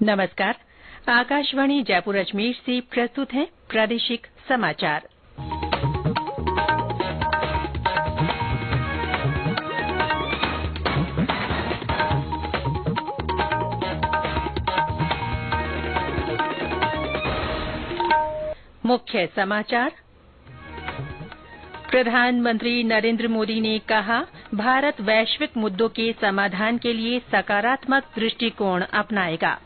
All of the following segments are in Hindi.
नमस्कार। आकाशवाणी जयपुर अजमेर से प्रस्तुत है प्रादेशिक समाचार। मुख्य समाचार। प्रधानमंत्री नरेंद्र मोदी ने कहा, भारत वैश्विक मुद्दों के समाधान के लिए सकारात्मक दृष्टिकोण अपनाएगा।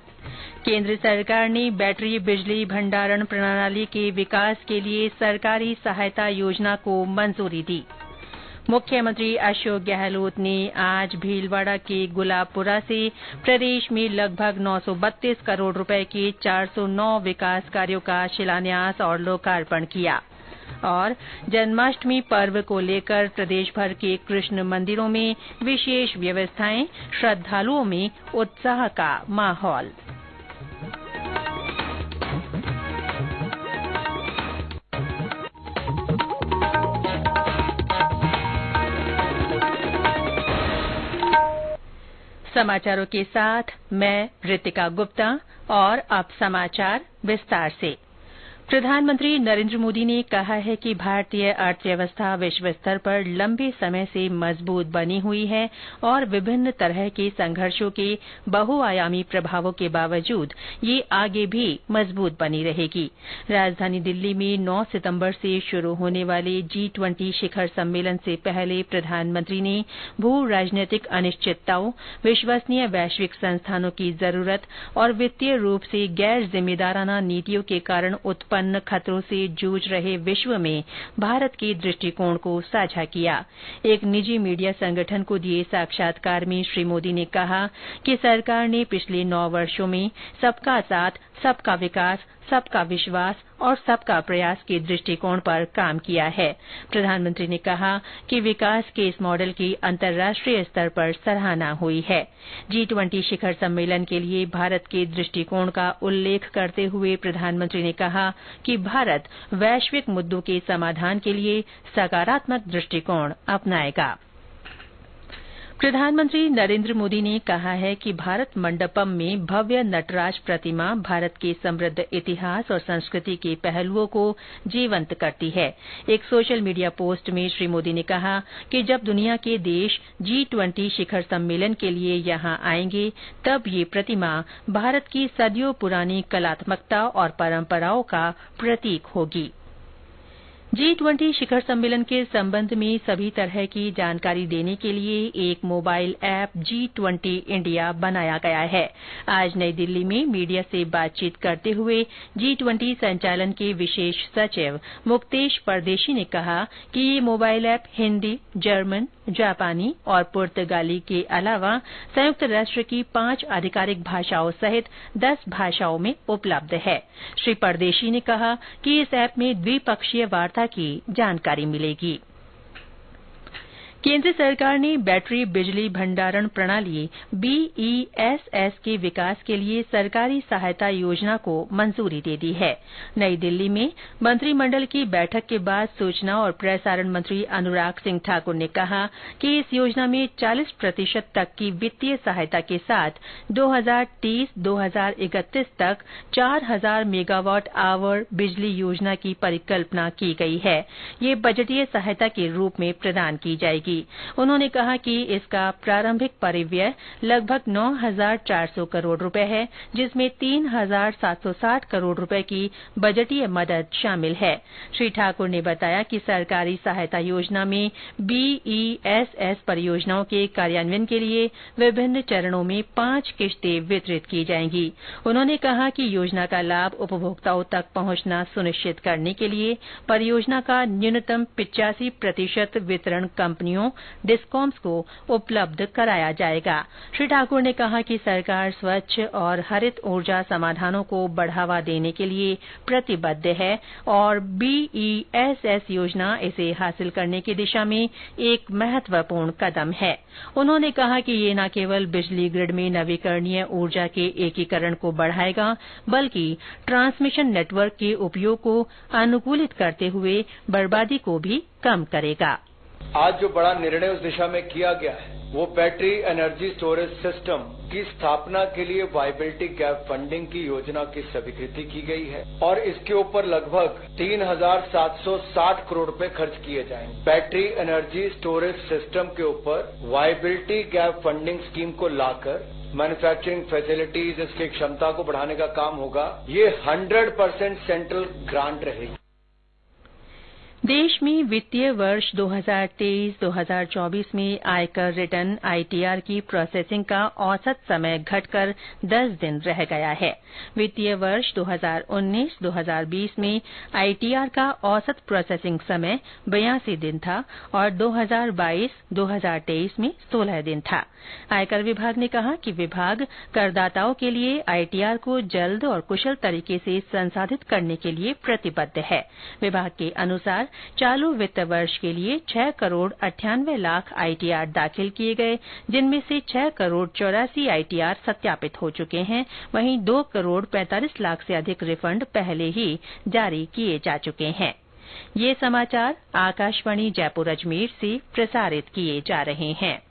केंद्र सरकार ने बैटरी बिजली भंडारण प्रणाली के विकास के लिए सरकारी सहायता योजना को मंजूरी दी। मुख्यमंत्री अशोक गहलोत ने आज भीलवाड़ा के गुलाबपुरा से प्रदेश में लगभग 932 करोड़ रुपए के 409 विकास कार्यों का शिलान्यास और लोकार्पण किया। और जन्माष्टमी पर्व को लेकर प्रदेश भर के कृष्ण मंदिरों में विशेष व्यवस्थाएं, श्रद्धालुओं में उत्साह का माहौल। समाचारों के साथ मैं रितिका गुप्ता और अब समाचार विस्तार से। प्रधानमंत्री नरेंद्र मोदी ने कहा है कि भारतीय अर्थव्यवस्था विश्व स्तर पर लंबे समय से मजबूत बनी हुई है और विभिन्न तरह के संघर्षों के बहुआयामी प्रभावों के बावजूद ये आगे भी मजबूत बनी रहेगी। राजधानी दिल्ली में 9 सितंबर से शुरू होने वाले G20 शिखर सम्मेलन से पहले प्रधानमंत्री ने भू राजनीतिक अनिश्चितताओं, विश्वसनीय वैश्विक संस्थानों की जरूरत और वित्तीय रूप से गैर जिम्मेदाराना नीतियों के कारण उत्पन्न खतरों से जूझ रहे विश्व में भारत के दृष्टिकोण को साझा किया। एक निजी मीडिया संगठन को दिए साक्षात्कार में श्री मोदी ने कहा कि सरकार ने पिछले 9 वर्षों में सबका साथ, सबका विकास, सबका विश्वास और सबका प्रयास के दृष्टिकोण पर काम किया है। प्रधानमंत्री ने कहा कि विकास के इस मॉडल की अंतर्राष्ट्रीय स्तर पर सराहना हुई है। G20 शिखर सम्मेलन के लिए भारत के दृष्टिकोण का उल्लेख करते हुए प्रधानमंत्री ने कहा कि भारत वैश्विक मुद्दों के समाधान के लिए सकारात्मक दृष्टिकोण अपनाएगा। प्रधानमंत्री नरेंद्र मोदी ने कहा है कि भारत मंडपम में भव्य नटराज प्रतिमा भारत के समृद्ध इतिहास और संस्कृति के पहलुओं को जीवंत करती है। एक सोशल मीडिया पोस्ट में श्री मोदी ने कहा कि जब दुनिया के देश G20 शिखर सम्मेलन के लिए यहां आएंगे, तब ये प्रतिमा भारत की सदियों पुरानी कलात्मकता और परंपराओं का प्रतीक होगी। G20 शिखर सम्मेलन के संबंध में सभी तरह की जानकारी देने के लिए एक मोबाइल ऐप G20 इंडिया बनाया गया है। आज नई दिल्ली में मीडिया से बातचीत करते हुए G20 संचालन के विशेष सचिव मुक्तेश परदेशी ने कहा कि ये मोबाइल ऐप हिंदी, जर्मन, जापानी और पुर्तगाली के अलावा संयुक्त राष्ट्र की 5 आधिकारिक भाषाओं सहित 10 भाषाओं में उपलब्ध है। श्री परदेशी ने कहा कि इस ऐप में द्विपक्षीय वार्ता की जानकारी मिलेगी। केंद्र सरकार ने बैटरी बिजली भंडारण प्रणाली BESS के विकास के लिए सरकारी सहायता योजना को मंजूरी दे दी है। नई दिल्ली में मंत्रिमंडल की बैठक के बाद सूचना और प्रसारण मंत्री अनुराग सिंह ठाकुर ने कहा कि इस योजना में 40% तक की वित्तीय सहायता के साथ 2030-2031 तक 4000 मेगावाट आवर बिजली योजना की परिकल्पना की गई है। ये बजटीय सहायता के रूप में प्रदान की जाएगी। उन्होंने कहा कि इसका प्रारंभिक परिव्यय लगभग 9,400 करोड़ रुपए है, जिसमें 3,760 करोड़ रुपए की बजटीय मदद शामिल है। श्री ठाकुर ने बताया कि सरकारी सहायता योजना में BESS परियोजनाओं के कार्यान्वयन के लिए विभिन्न चरणों में 5 किश्तें वितरित की जाएंगी। उन्होंने कहा कि योजना का लाभ उपभोक्ताओं तक पहुंचना सुनिश्चित करने के लिए परियोजना का न्यूनतम 85% वितरण कंपनियों डिस्कॉम्स को उपलब्ध कराया जाएगा। श्री ठाकुर ने कहा कि सरकार स्वच्छ और हरित ऊर्जा समाधानों को बढ़ावा देने के लिए प्रतिबद्ध है और BESS योजना इसे हासिल करने की दिशा में एक महत्वपूर्ण कदम है। उन्होंने कहा कि ये न केवल बिजली ग्रिड में नवीकरणीय ऊर्जा के एकीकरण को बढ़ाएगा, बल्कि ट्रांसमिशन नेटवर्क के उपयोग को अनुकूलित करते हुए बर्बादी को भी कम करेगा। आज जो बड़ा निर्णय उस दिशा में किया गया है वो बैटरी एनर्जी स्टोरेज सिस्टम की स्थापना के लिए वायबिलिटी गैप फंडिंग की योजना की स्वीकृति की गई है और इसके ऊपर लगभग 3,760 करोड़ रुपए खर्च किए जाएंगे। बैटरी एनर्जी स्टोरेज सिस्टम के ऊपर वायबिलिटी गैप फंडिंग स्कीम को लाकर मैन्युफैक्चरिंग फैसिलिटीज, इसकी क्षमता को बढ़ाने का काम होगा। ये 100% सेंट्रल ग्रांट रहेगी। देश में वित्तीय वर्ष 2023-2024 में आयकर रिटर्न आईटीआर की प्रोसेसिंग का औसत समय घटकर 10 दिन रह गया है। वित्तीय वर्ष 2019-2020 में आईटीआर का औसत प्रोसेसिंग समय 82 दिन था और 2022-2023 में 16 दिन था। आयकर विभाग ने कहा कि विभाग करदाताओं के लिए आईटीआर को जल्द और कुशल तरीके से संसाधित करने के लिए प्रतिबद्ध है। विभाग के अनुसार चालू वित्त वर्ष के लिए 6 करोड़ 98 लाख आईटीआर दाखिल किए गए, जिनमें से 6 करोड़ 84 आईटीआर सत्यापित हो चुके हैं। वहीं 2 करोड़ 45 लाख से अधिक रिफंड पहले ही जारी किए जा चुके हैं। ये समाचार आकाशवाणी जयपुर अजमेर से प्रसारित किए जा रहे हैं।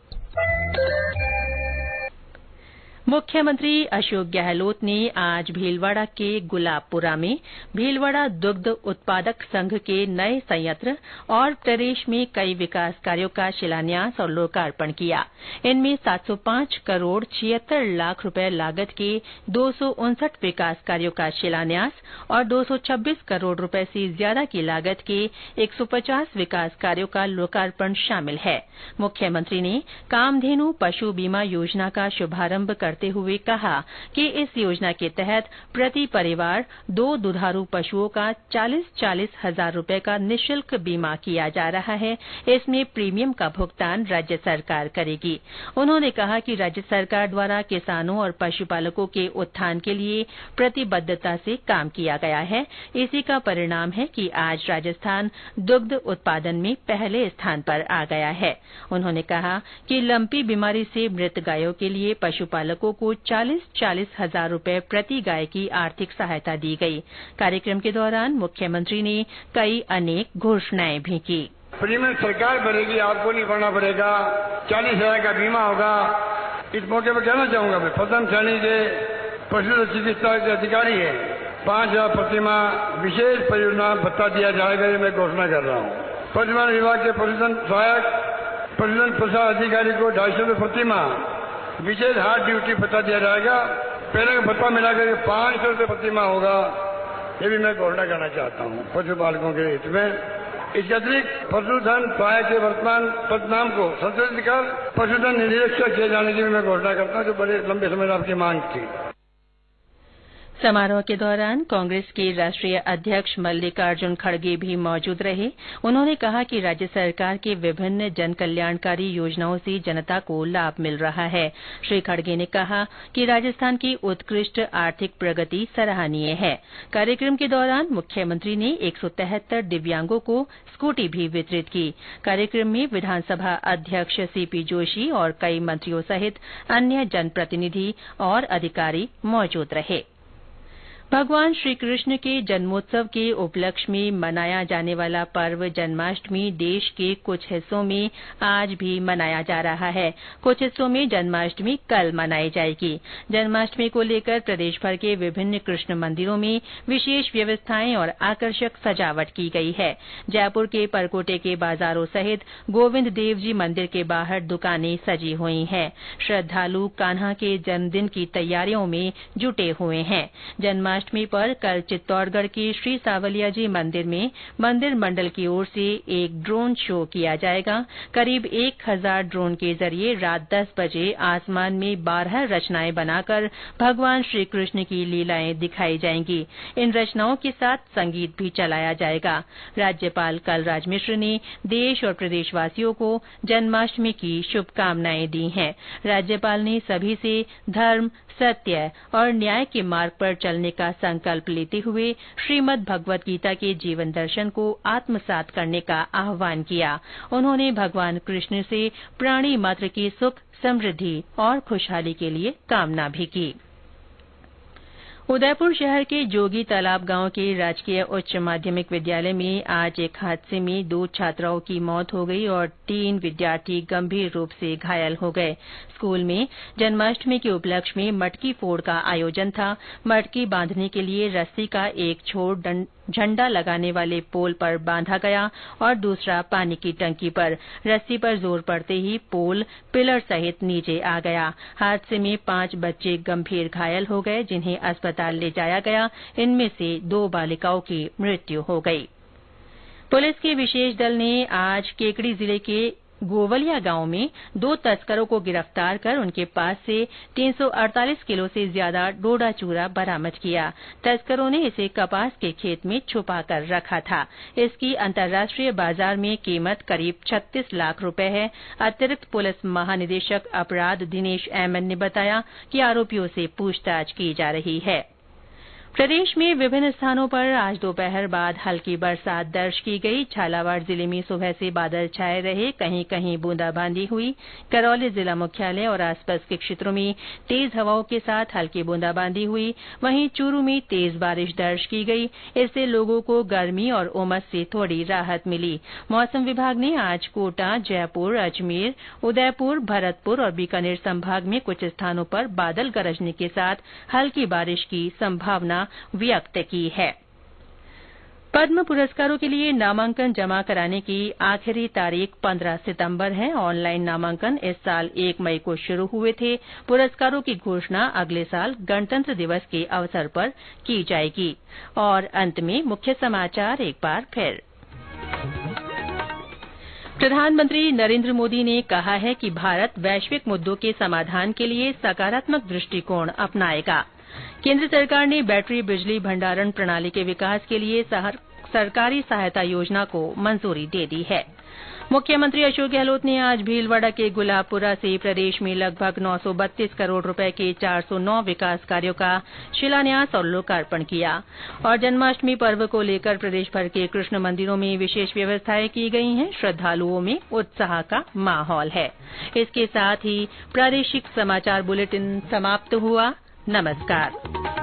मुख्यमंत्री अशोक गहलोत ने आज भीलवाड़ा के गुलाबपुरा में भीलवाड़ा दुग्ध उत्पादक संघ के नए संयंत्र और प्रदेश में कई विकास कार्यों का शिलान्यास और लोकार्पण किया। इनमें 705 करोड़ 76 लाख रुपए लागत के 259 विकास कार्यों का शिलान्यास और 226 करोड़ रुपए से ज्यादा की लागत के 150 विकास कार्यों का लोकार्पण शामिल है। मुख्यमंत्री ने कामधेनु पशु बीमा योजना का शुभारंभ करते हुए कहा कि इस योजना के तहत प्रति परिवार 2 दुधारू पशुओं का 40-40 हजार रुपए का निःशुल्क बीमा किया जा रहा है। इसमें प्रीमियम का भुगतान राज्य सरकार करेगी। उन्होंने कहा कि राज्य सरकार द्वारा किसानों और पशुपालकों के उत्थान के लिए प्रतिबद्धता से काम किया गया है। इसी का परिणाम है कि आज राजस्थान दुग्ध उत्पादन में पहले स्थान पर आ गया है। उन्होंने कहा कि लंपी बीमारी से मृत गायों के लिए पशुपालकों को 40-40 हजार रुपए प्रति गाय की आर्थिक सहायता दी गई। कार्यक्रम के दौरान मुख्यमंत्री ने कई अनेक घोषणाएं भी की। प्रीमियम सरकार भरेगी, आपको नहीं भरना पड़ेगा। 40 हजार का बीमा होगा। इस मौके पर कहना चाहूंगा, मैं प्रथम श्रेणी के पशु चिकित्सा के अधिकारी है, 5,000 प्रतिमाह विशेष परियोजना भत्ता दिया जाएगा। ये मैं घोषणा कर रहा हूँ। पशुपालन विभाग के पशुधन सहायक पशुधन प्रसार अधिकारी को 250 रुपये प्रतिमाह विशेष हार्ड ड्यूटी भत्ता दिया जाएगा। पहले का भत्ता मिलाकर 500 रुपये प्रतिमाह होगा। ये भी मैं घोषणा करना चाहता हूँ पशुपालकों के हित में। इसके अतिरिक्त पशुधन सहायक के वर्तमान पदनाम को संशोधित कर पशुधन निरीक्षक किए जाने की भी मैं घोषणा करता हूँ, जो बड़े लंबे समय आपकी मांग थी। समारोह के दौरान कांग्रेस के राष्ट्रीय अध्यक्ष मल्लिकार्जुन खड़गे भी मौजूद रहे। उन्होंने कहा कि राज्य सरकार के विभिन्न जन कल्याणकारी योजनाओं से जनता को लाभ मिल रहा है। श्री खड़गे ने कहा कि राजस्थान की उत्कृष्ट आर्थिक प्रगति सराहनीय है। कार्यक्रम के दौरान मुख्यमंत्री ने 173 दिव्यांगों को स्कूटी भी वितरित की। कार्यक्रम में विधानसभा अध्यक्ष सीपी जोशी और कई मंत्रियों सहित अन्य जनप्रतिनिधि और अधिकारी मौजूद रहे। भगवान श्री कृष्ण के जन्मोत्सव के उपलक्ष्य में मनाया जाने वाला पर्व जन्माष्टमी देश के कुछ हिस्सों में आज भी मनाया जा रहा है। कुछ हिस्सों में जन्माष्टमी कल मनाई जाएगी। जन्माष्टमी को लेकर प्रदेश भर के विभिन्न कृष्ण मंदिरों में विशेष व्यवस्थाएं और आकर्षक सजावट की गई है। जयपुर के परकोटे के बाजारों सहित गोविंद देव जी मंदिर के बाहर दुकानें सजी हुई हैं। श्रद्धालु कान्हा के जन्मदिन की तैयारियों में जुटे हुए हैं। जन्माष्टमी पर कल चित्तौड़गढ़ के श्री सावलिया जी मंदिर में मंदिर मंडल की ओर से एक ड्रोन शो किया जाएगा। करीब 1000 ड्रोन के जरिए रात 10 बजे आसमान में 12 रचनाएं बनाकर भगवान श्री कृष्ण की लीलाएं दिखाई जाएंगी। इन रचनाओं के साथ संगीत भी चलाया जाएगा। राज्यपाल कलराज मिश्र ने देश और प्रदेशवासियों को जन्माष्टमी की शुभकामनाएं दी हैं। राज्यपाल ने सभी से धर्म, सत्य और न्याय के मार्ग पर चलने का संकल्प लेते हुए श्रीमद् भगवत गीता के जीवन दर्शन को आत्मसात करने का आह्वान किया। उन्होंने भगवान कृष्ण से प्राणी मात्र की सुख, समृद्धि और खुशहाली के लिए कामना भी की। उदयपुर शहर के जोगी तालाब गांव के राजकीय उच्च माध्यमिक विद्यालय में आज एक हादसे में 2 छात्राओं की मौत हो गई और 3 विद्यार्थी गंभीर रूप से घायल हो गए। स्कूल में जन्माष्टमी के उपलक्ष्य में मटकी फोड़ का आयोजन था। मटकी बांधने के लिए रस्सी का एक छोर झंडा लगाने वाले पोल पर बांधा गया और दूसरा पानी की टंकी पर। रस्सी पर जोर पड़ते ही पोल पिलर सहित नीचे आ गया। हादसे में 5 बच्चे गंभीर घायल हो गए, जिन्हें अस्पताल ले जाया गया। इनमें से 2 बालिकाओं की मृत्यु हो गई। पुलिस के विशेष दल ने आज केकड़ी जिले के गोवलिया गांव में 2 तस्करों को गिरफ्तार कर उनके पास से 348 किलो से ज्यादा डोडा चूरा बरामद किया। तस्करों ने इसे कपास के खेत में छुपा कर रखा था। इसकी अंतर्राष्ट्रीय बाजार में कीमत करीब 36 लाख रुपए है। अतिरिक्त पुलिस महानिदेशक अपराध दिनेश एमएन ने बताया कि आरोपियों से पूछताछ की जा रही है। प्रदेश में विभिन्न स्थानों पर आज दोपहर बाद हल्की बरसात दर्ज की गई। झालावाड़ जिले में सुबह से बादल छाए रहे, कहीं कहीं बूंदाबांदी हुई। करौली जिला मुख्यालय और आसपास के क्षेत्रों में तेज हवाओं के साथ हल्की बूंदाबांदी हुई। वहीं चूरू में तेज बारिश दर्ज की गई। इससे लोगों को गर्मी और उमस से थोड़ी राहत मिली। मौसम विभाग ने आज कोटा, जयपुर, अजमेर, उदयपुर, भरतपुर और बीकानेर संभाग में कुछ स्थानों पर बादल गरजने के साथ हल्की बारिश की संभावना व्यक्त की है। पद्म पुरस्कारों के लिए नामांकन जमा कराने की आखिरी तारीख 15 सितंबर है। ऑनलाइन नामांकन इस साल 1 मई को शुरू हुए थे। पुरस्कारों की घोषणा अगले साल गणतंत्र दिवस के अवसर पर की जाएगी। और अंत में मुख्य समाचार एक बार फिर। प्रधानमंत्री नरेंद्र मोदी ने कहा है कि भारत वैश्विक मुद्दों के समाधान के लिए सकारात्मक दृष्टिकोण अपनाएगा। केंद्र सरकार ने बैटरी बिजली भंडारण प्रणाली के विकास के लिए सरकारी सहायता योजना को मंजूरी दे दी है। मुख्यमंत्री अशोक गहलोत ने आज भीलवाड़ा के गुलाबपुरा से प्रदेश में लगभग 932 करोड़ रुपए के 409 विकास कार्यों का शिलान्यास और लोकार्पण किया। और जन्माष्टमी पर्व को लेकर प्रदेश भर के कृष्ण मंदिरों में विशेष व्यवस्थाएं की गई हैं। श्रद्धालुओं में उत्साह का माहौल है। इसके साथ ही प्रादेशिक समाचार बुलेटिन समाप्त हुआ। नमस्कार।